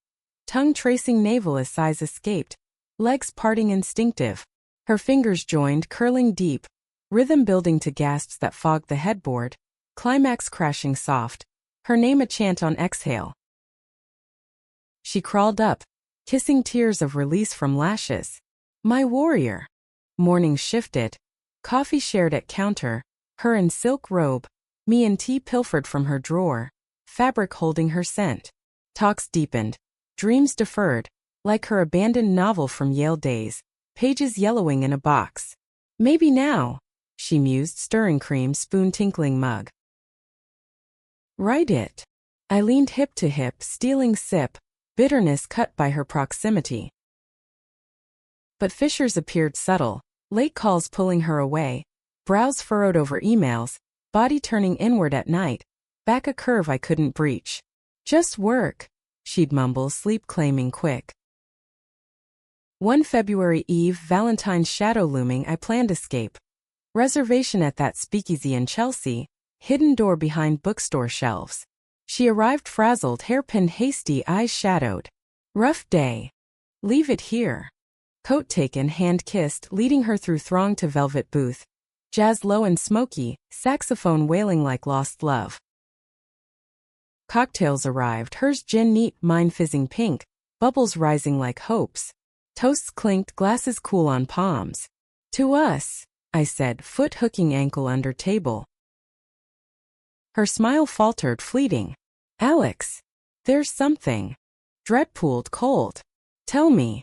tongue tracing navel as sighs escaped, legs parting instinctive. Her fingers joined, curling deep, rhythm building to gasps that fogged the headboard, climax crashing soft, her name a chant on exhale. She crawled up, kissing tears of release from lashes. My warrior. Morning shifted, coffee shared at counter, her in silk robe, me in tea pilfered from her drawer, fabric holding her scent. Talks deepened, dreams deferred, like her abandoned novel from Yale days, pages yellowing in a box. Maybe now, she mused, stirring cream, spoon tinkling mug. Write it. I leaned hip to hip, stealing sip, bitterness cut by her proximity. But fissures appeared subtle, late calls pulling her away, brows furrowed over emails, body turning inward at night, back a curve I couldn't breach. Just work, she'd mumble, sleep claiming quick. One February Eve, Valentine's shadow looming, I planned escape. Reservation at that speakeasy in Chelsea, hidden door behind bookstore shelves. She arrived frazzled, hairpin hasty, eyes shadowed. Rough day. Leave it here. Coat taken, hand kissed, leading her through throng to velvet booth. Jazz low and smoky, saxophone wailing like lost love. Cocktails arrived, hers gin neat, mine fizzing pink, bubbles rising like hopes. Toasts clinked, glasses cool on palms. To us, I said, foot hooking ankle under table. Her smile faltered, fleeting. Alex, there's something. Dread pooled cold. Tell me.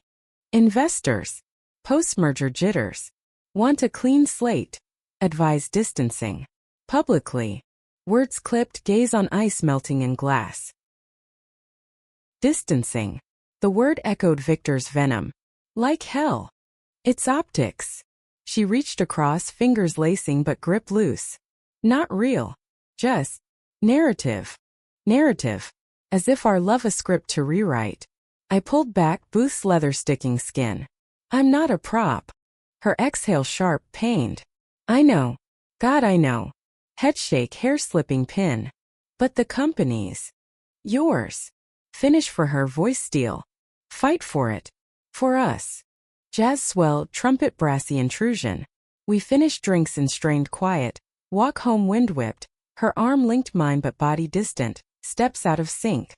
Investors. Post-merger jitters. Want a clean slate. Advise distancing. Publicly. Words clipped, gaze on ice melting in glass. Distancing. The word echoed Victor's venom. Like hell. It's optics. She reached across, fingers lacing but grip loose. Not real. Just narrative. Narrative. As if our love a script to rewrite. I pulled back, Booth's leather sticking skin. I'm not a prop. Her exhale sharp, pained. I know. God, I know. Head shake, hair slipping pin. But the company's. Yours. Finish for her, voice steel. Fight for it. For us. Jazz swell, trumpet brassy intrusion. We finish drinks in strained quiet. Walk home wind whipped. Her arm linked mine but body distant. Steps out of sync.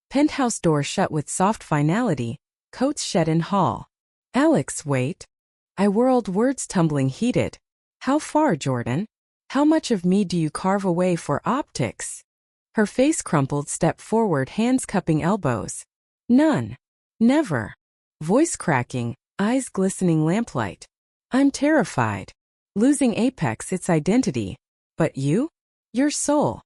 Penthouse door shut with soft finality. Coats shed in hall. Alex, wait. I whirled, words tumbling heated. How far, Jordan? How much of me do you carve away for optics? Her face crumpled, step forward, hands cupping elbows. None. Never. Voice cracking, eyes glistening lamplight. I'm terrified. Losing apex, its identity. But you? Your soul.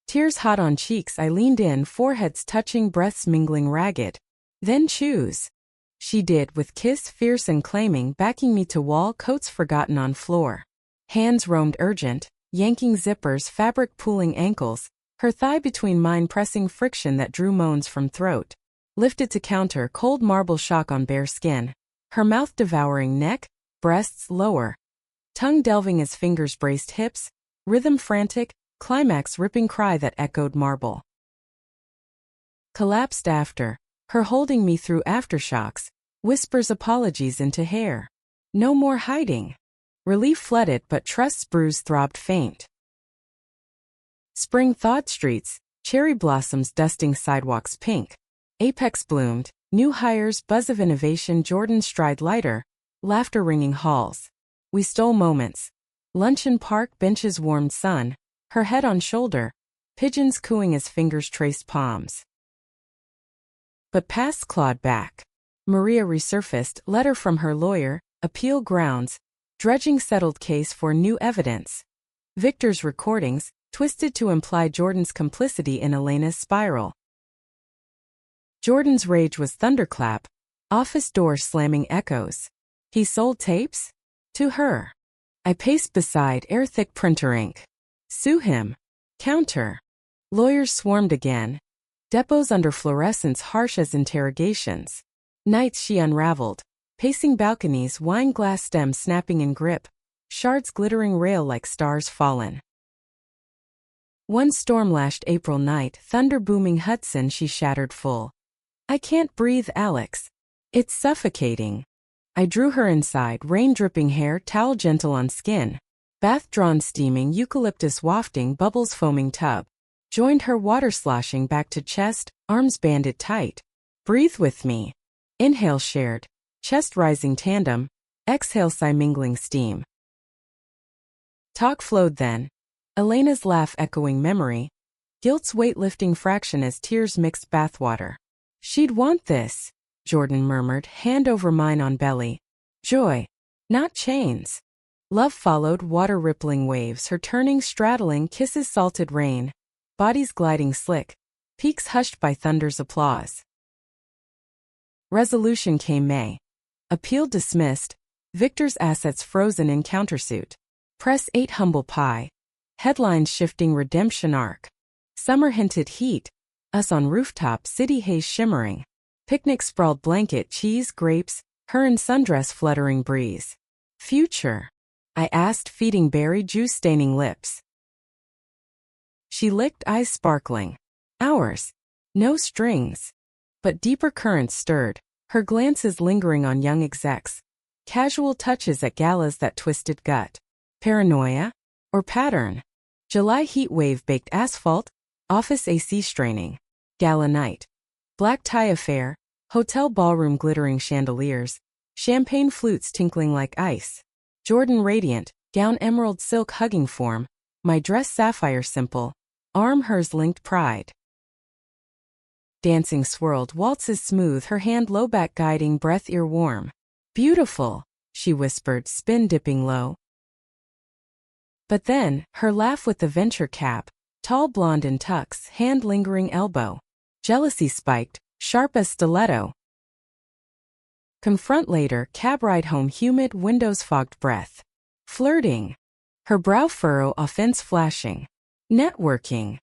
Tears hot on cheeks, I leaned in, foreheads touching, breaths mingling ragged. Then choose. She did, with kiss fierce and claiming, backing me to wall, coats forgotten on floor. Hands roamed urgent, yanking zippers, fabric pooling ankles, her thigh between mine pressing friction that drew moans from throat. Lifted to counter, cold marble shock on bare skin. Her mouth devouring neck, breasts lower. Tongue delving as fingers braced hips, rhythm frantic, climax ripping cry that echoed marble. Collapsed after, her holding me through aftershocks, whispers apologies into hair. No more hiding. Relief flooded but trust's bruise throbbed faint. Spring thawed streets, cherry blossoms dusting sidewalks pink. Apex bloomed, new hires, buzz of innovation, Jordan's stride lighter, laughter ringing halls. We stole moments. Luncheon park, benches warmed sun, her head on shoulder, pigeons cooing as fingers traced palms. But past clawed back. Maria resurfaced, letter from her lawyer, appeal grounds, dredging settled case for new evidence. Victor's recordings, twisted to imply Jordan's complicity in Elena's spiral. Jordan's rage was thunderclap, office door slamming echoes. He sold tapes? To her. I paced beside, air-thick printer ink. Sue him. Counter. Lawyers swarmed again. Depots under fluorescence harsh as interrogations. Nights she unraveled. Pacing balconies, wine glass stems snapping in grip. Shards glittering rail like stars fallen. One storm-lashed April night, thunder booming Hudson, she shattered full. I can't breathe, Alex. It's suffocating. I drew her inside, rain dripping hair, towel gentle on skin. Bath drawn steaming, eucalyptus wafting, bubbles foaming tub. Joined her, water sloshing back to chest, arms banded tight. Breathe with me. Inhale shared, chest rising tandem, exhale sigh mingling steam. Talk flowed then. Elena's laugh echoing memory. Guilt's weight lifting fraction as tears mixed bathwater. She'd want this, Jordan murmured, hand over mine on belly. Joy. Not chains. Love followed, water rippling waves, her turning, straddling, kisses salted rain. Bodies gliding slick. Peaks hushed by thunder's applause. Resolution came May. Appeal dismissed. Victor's assets frozen in countersuit. Press 8 humble pie. Headlines shifting, redemption arc. Summer hinted heat. Us on rooftop, city haze shimmering. Picnic sprawled blanket, cheese, grapes, her in sundress fluttering breeze. Future? I asked, feeding berry juice staining lips. She licked, eyes sparkling. Ours. No strings. But deeper currents stirred, her glances lingering on young execs. Casual touches at galas that twisted gut. Paranoia? Or pattern? July heat wave baked asphalt, office AC straining. Gala night. Black tie affair, Hotel ballroom glittering chandeliers, champagne flutes tinkling like ice. Jordan radiant, gown emerald silk hugging form, my dress sapphire simple, arm hers linked pride. Dancing swirled waltzes smooth, her hand low back guiding, breath ear warm. Beautiful, she whispered, spin dipping low. But then, her laugh with the venture cap, tall blonde in tux, hand lingering elbow. Jealousy spiked, sharp as stiletto. Confront later, cab ride home humid, windows fogged breath. Flirting. Her brow furrow, offense flashing. Networking.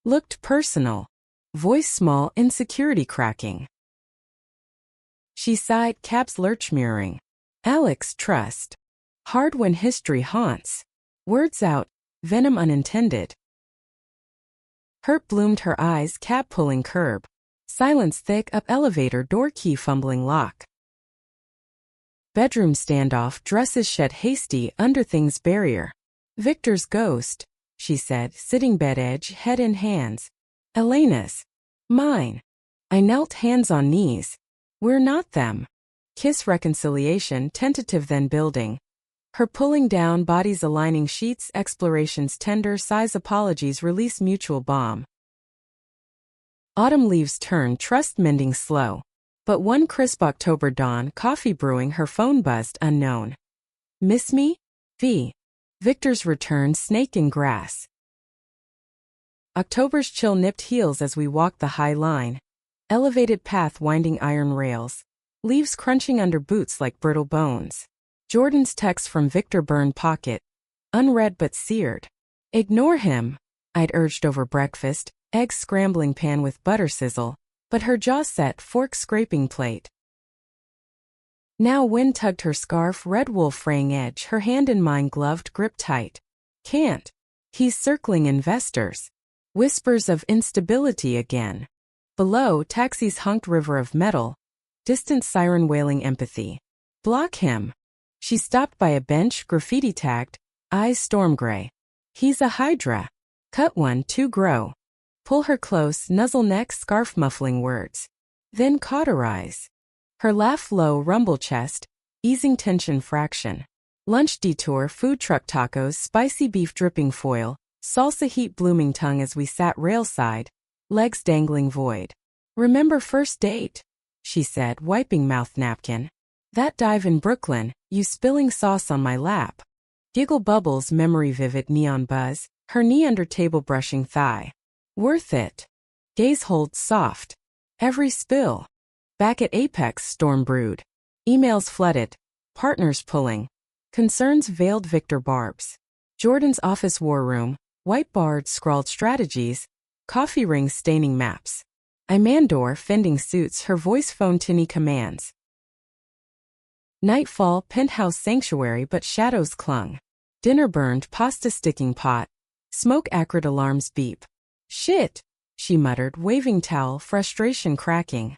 Looked personal. Voice small, insecurity cracking. She sighed, cab's lurch mirroring. Alex, trust. Hard when history haunts. Words out, venom unintended. Hurt bloomed her eyes, cab pulling curb. Silence thick, up elevator, door key fumbling lock. Bedroom standoff, dresses shed hasty, underthings barrier. Victor's ghost, she said, sitting bed edge, head in hands. Elena's. Mine. I knelt, hands on knees. We're not them. Kiss reconciliation, tentative then building. Her pulling down, bodies aligning, sheets, explorations tender, sighs, apologies, release, mutual bomb. Autumn leaves turn, trust mending slow. But one crisp October dawn, coffee brewing, her phone buzzed, unknown. Miss me? V. Victor's return, snake in grass. October's chill nipped heels as we walked the high line. Elevated path winding iron rails. Leaves crunching under boots like brittle bones. Jordan's text from Victor burned pocket. Unread but seared. Ignore him, I'd urged over breakfast, eggs scrambling pan with butter sizzle, but her jaw set, fork scraping plate. Now wind tugged her scarf, red wool fraying edge, her hand in mine gloved, grip tight. Can't. He's circling investors. Whispers of instability again. Below, taxi's hunked river of metal. Distant siren wailing empathy. Block him. She stopped by a bench, graffiti tagged, eyes storm gray. He's a hydra. Cut one, two grow. Pull her close, nuzzle neck, scarf muffling words. Then cauterize. Her laugh low, rumble chest, easing tension fraction. Lunch detour, food truck tacos, spicy beef dripping foil, salsa heat blooming tongue as we sat railside, legs dangling void. Remember first date? She said, wiping mouth napkin. That dive in Brooklyn, you spilling sauce on my lap. Giggle bubbles, memory vivid, neon buzz, her knee under table brushing thigh. Worth it. Gaze holds soft. Every spill. Back at Apex, storm brewed. Emails flooded. Partners pulling. Concerns veiled, Victor barbs. Jordan's office war room, white barred scrawled strategies, coffee rings staining maps. Imandor fending suits, her voice phone tinny commands. Nightfall, penthouse sanctuary, but shadows clung. Dinner burned, pasta sticking pot. Smoke acrid, alarms beep. Shit, she muttered, waving towel, frustration cracking.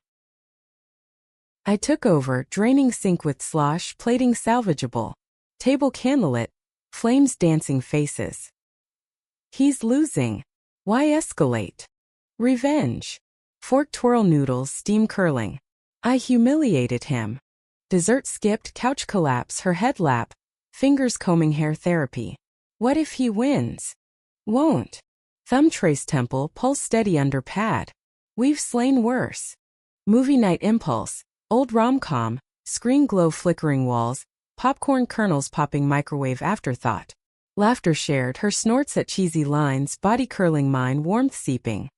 I took over, draining sink with slosh, plating salvageable. Table candlelit, flames dancing faces. He's losing. Why escalate? Revenge. Fork twirl noodles, steam curling. I humiliated him. Dessert skipped, couch collapse, her head lap, fingers combing hair therapy. What if he wins? Won't. Thumb trace temple, pulse steady under pad. We've slain worse. Movie night impulse, old rom-com, screen glow flickering walls, popcorn kernels popping microwave afterthought. Laughter shared, her snorts at cheesy lines, body curling mine, warmth seeping.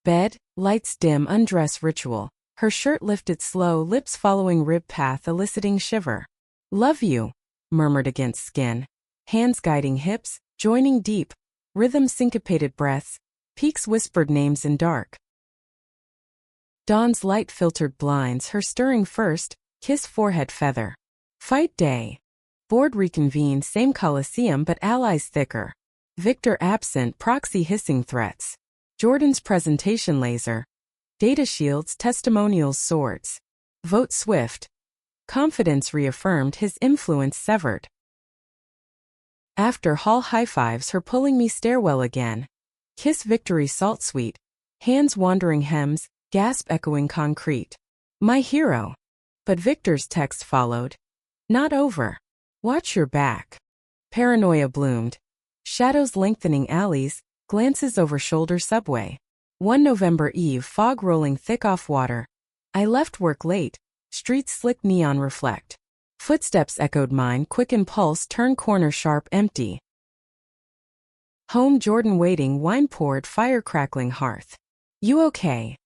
Bed, lights dim, undress ritual. Her shirt lifted slow, lips following rib path, eliciting shiver. Love you, murmured against skin. Hands guiding hips, joining deep. Rhythm syncopated breaths. Peaks whispered names in dark. Dawn's light filtered blinds, her stirring first, kiss forehead feather. Fight day. Board reconvene, same coliseum but allies thicker. Victor absent, proxy hissing threats. Jordan's presentation laser. Data shields, testimonials, swords. Vote swift. Confidence reaffirmed, his influence severed. After hall high fives, her pulling me stairwell again. Kiss victory salt sweet. Hands wandering hems, gasp echoing concrete. My hero. But Victor's text followed. Not over. Watch your back. Paranoia bloomed. Shadows lengthening alleys, glances over shoulder subway. One November eve, fog rolling thick off water. I left work late, streets slick neon reflect. Footsteps echoed mine, quicken pulse, turn corner sharp empty. Home, Jordan waiting, wine poured, fire crackling hearth. You okay?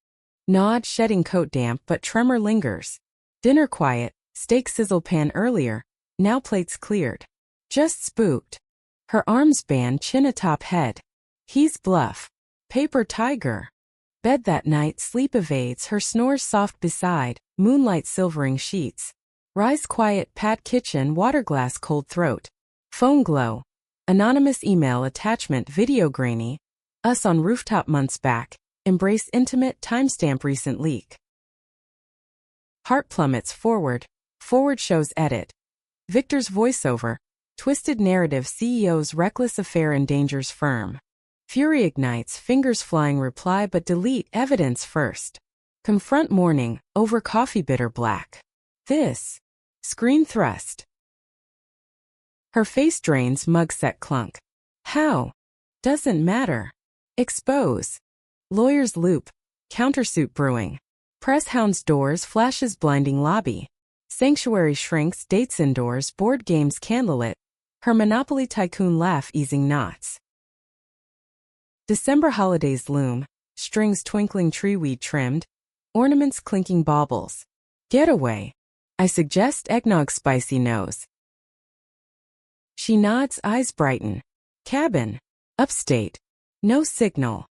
Nod, shedding coat damp but tremor lingers. Dinner quiet, steak sizzle pan earlier, now plates cleared. Just spooked. Her arms band, chin atop head. He's bluff. Paper tiger. Bed that night, sleep evades, her snores soft beside, moonlight silvering sheets. Rise quiet, pat kitchen, water glass cold throat. Phone glow. Anonymous email attachment, video grainy. Us on rooftop months back. Embrace intimate, timestamp recent leak. Heart plummets forward. Forward shows edit. Victor's voiceover. Twisted narrative, CEO's reckless affair endangers firm. Fury ignites, fingers flying, reply but delete evidence first. Confront morning, over coffee bitter black. This. Screen thrust. Her face drains, mug set clunk. How? Doesn't matter. Expose. Lawyer's loop. Countersuit brewing. Press hound's doors, flashes blinding lobby. Sanctuary shrinks, dates indoors, board games candlelit. Her Monopoly tycoon laugh easing knots. December holidays loom, strings twinkling, treeweed trimmed, ornaments clinking, baubles. Getaway. I suggest eggnog, spicy nose. She nods, eyes brighten. Cabin. Upstate. No signal.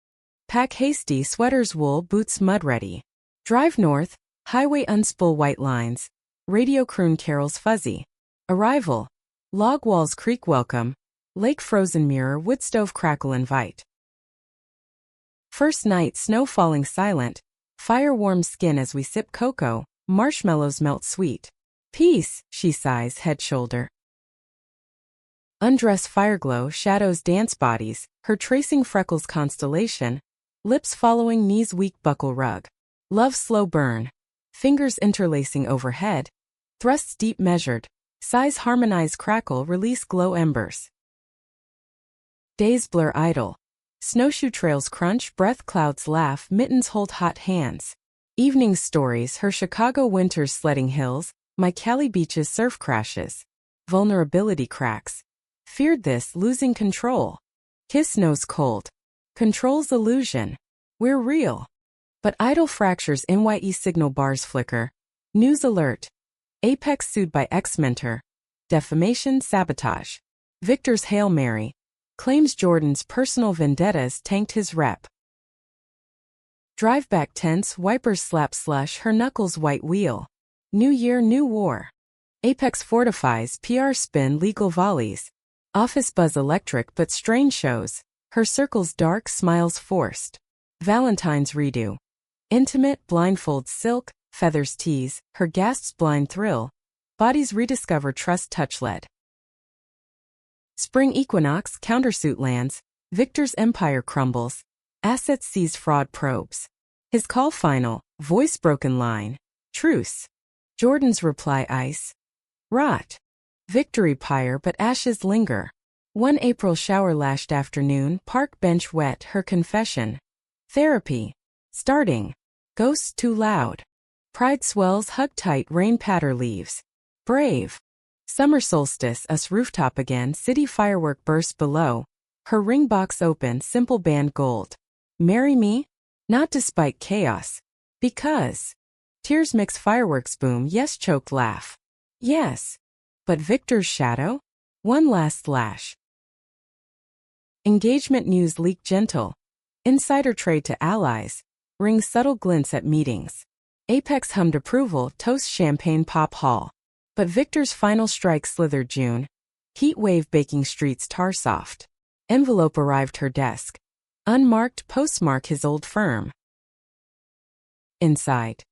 Pack hasty, sweaters wool, boots mud ready. Drive north, highway unspool white lines. Radio croon carols fuzzy. Arrival. Log walls creak welcome. Lake frozen mirror, wood stove crackle invite. First night, snow falling silent. Fire warms skin as we sip cocoa. Marshmallows melt sweet. Peace, she sighs, head shoulder. Undress fireglow, shadows dance bodies, her tracing freckles constellation. Lips following knees weak buckle rug. Love slow burn. Fingers interlacing overhead. Thrusts deep measured. Sighs harmonize crackle, release glow embers. Days blur idle. Snowshoe trails crunch, breath clouds laugh, mittens hold hot hands. Evening stories, her Chicago winters sledding hills, my Cali beaches surf crashes. Vulnerability cracks. Feared this, losing control. Kiss knows cold. Control's illusion. We're real. But idle fractures, NYE signal bars flicker. News alert. Apex sued by ex-mentor. Defamation, sabotage. Victor's Hail Mary. Claims Jordan's personal vendettas tanked his rep. Drive back tense, wipers slap slush, her knuckles white wheel. New year, new war. Apex fortifies, PR spin, legal volleys. Office buzz electric but strange shows. Her circles dark, smiles forced. Valentine's redo. Intimate, blindfolds silk, feathers tease, her gasps blind thrill. Bodies rediscover trust touch lead. Spring equinox, countersuit lands. Victor's empire crumbles. Assets seize, fraud probes. His call final, voice broken line. Truce. Jordan's reply ice. Rot. Victory pyre but ashes linger. One April shower lashed afternoon, park bench wet, her confession. Therapy. Starting. Ghosts too loud. Pride swells, hug tight, rain patter leaves. Brave. Summer solstice, us rooftop again, city firework bursts below. Her ring box open, simple band gold. Marry me? Not despite chaos. Because. Tears mix, fireworks boom, yes, choked laugh. Yes. But Victor's shadow? One last lash. Engagement news leak gentle. Insider trade to allies. Ring subtle glints at meetings. Apex hummed approval, toast champagne pop hall. But Victor's final strike slithered June. Heat wave baking streets tar soft. Envelope arrived her desk. Unmarked, postmark his old firm. Inside.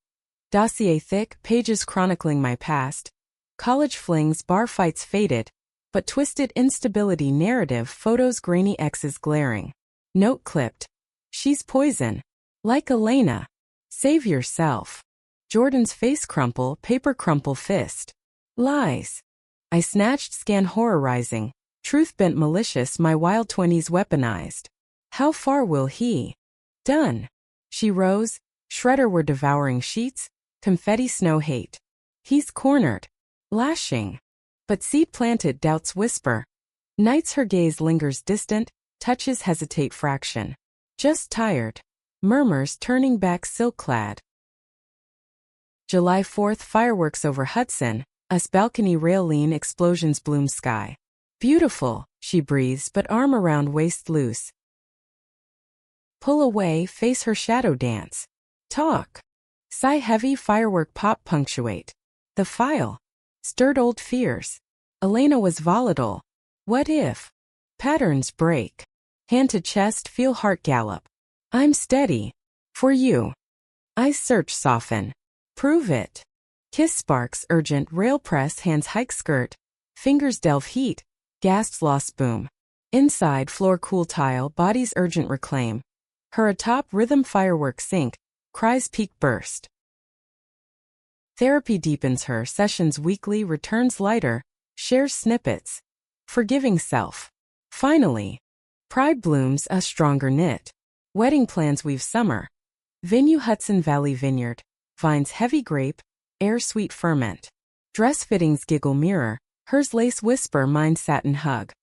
Dossier thick, pages chronicling my past. College flings, bar fights faded. But twisted instability narrative, photos grainy, exes glaring. Note clipped. She's poison. Like Elena. Save yourself. Jordan's face crumple, paper crumple fist. Lies. I snatched scan horror rising. Truth bent malicious, my wild 20s weaponized. How far will he? Done. She rose. Shredder were devouring sheets. Confetti snow hate. He's cornered. Lashing. But seed planted doubts whisper. Nights her gaze lingers distant. Touches hesitate fraction. Just tired. Murmurs turning back silk clad. July 4th fireworks over Hudson. Us balcony rail lean explosions bloom sky. Beautiful, she breathes but arm around waist loose. Pull away, face her shadow dance. Talk. Sigh heavy firework pop punctuate. The file. Stirred old fears. Elena was volatile. What if? Patterns break. Hand to chest, feel heart gallop. I'm steady. For you. Eyes search soften. Prove it. Kiss sparks urgent rail press hands hike skirt. Fingers delve heat. Gasps lost boom. Inside floor cool tile bodies urgent reclaim. Her atop rhythm firework sink. Cries peak burst. Therapy deepens her sessions weekly returns lighter. Shares snippets. Forgiving self. Finally. Pride blooms a stronger knit. Wedding plans weave summer. Venue Hudson Valley Vineyard. Vines heavy grape. Air sweet ferment. Dress fittings giggle mirror. Hers lace whisper mine satin hug.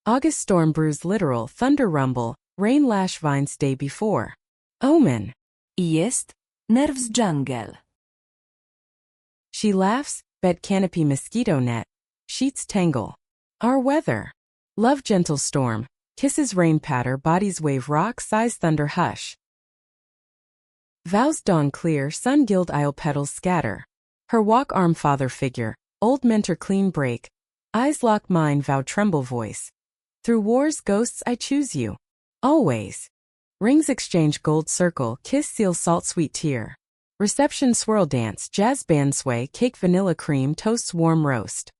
August storm brews literal thunder rumble. Rain lash vines day before. Omen. Jest nerves jungle. She laughs, bed canopy mosquito net. Sheets tangle. Our weather. Love gentle storm. Kisses rain patter bodies wave rock sighs thunder hush. Vows dawn clear sun gild isle petals scatter. Her walk arm father figure. Old mentor clean break. Eyes lock mine vow tremble voice. Through wars ghosts I choose you. Always. Rings exchange gold circle kiss seal salt sweet tear. Reception swirl dance jazz band sway cake vanilla cream toasts warm roast.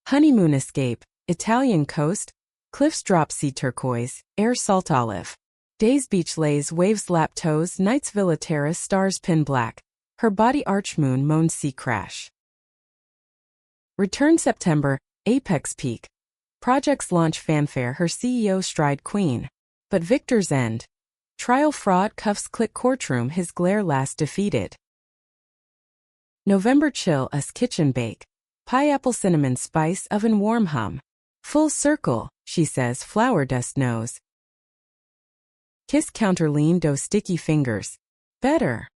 Honeymoon escape, Italian coast. Cliffs drop sea turquoise, air salt olive. Days beach lays waves lap toes nights villa terrace stars pin black. Her body arch moon moans sea crash. Return September, apex peak. Projects launch fanfare her CEO stride queen. But victor's end. Trial fraud cuffs click courtroom his glare last defeated. November chill us kitchen bake. Pineapple cinnamon spice oven warm hum. Full circle, she says flour dust nose. Kiss counter lean dough sticky fingers. Better.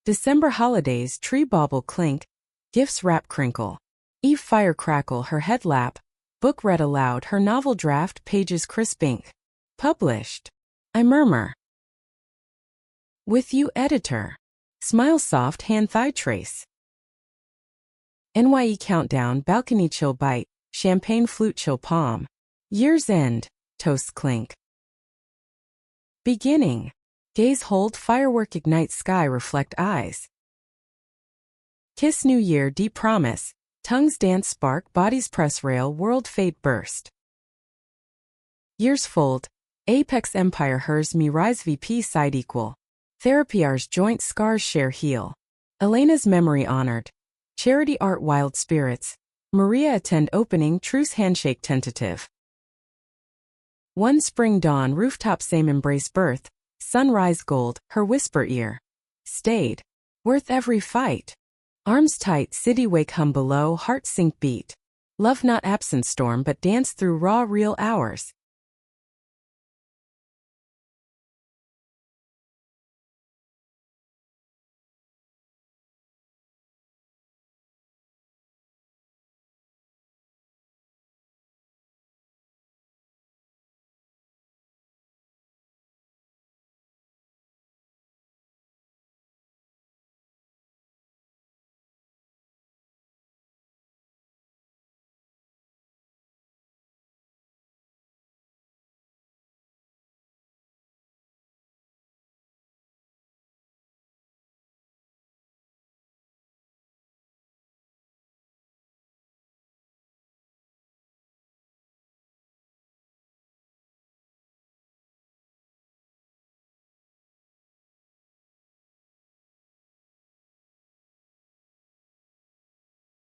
December holidays tree bauble clink. Gifts wrap crinkle. Eve fire crackle her head lap. Book read aloud her novel draft pages crisp ink. Published. I murmur. With you editor. Smile soft hand thigh trace. NYE countdown balcony chill bite. Champagne flute chill palm. Year's end. Toast clink. Beginning. Gaze hold firework ignite sky reflect eyes. Kiss new year deep promise. Tongues dance spark bodies press rail world fate burst. Years fold. Apex empire hers me rise VP side equal. Therapy ours joint scars share heal. Elena's memory honored. Charity art wild spirits. Maria attend opening truce handshake tentative. One spring dawn rooftop same embrace birth. Sunrise gold her whisper ear. Stayed. Worth every fight. Arms tight city wake hum below heart sink beat. Love not absent storm but dance through raw real hours.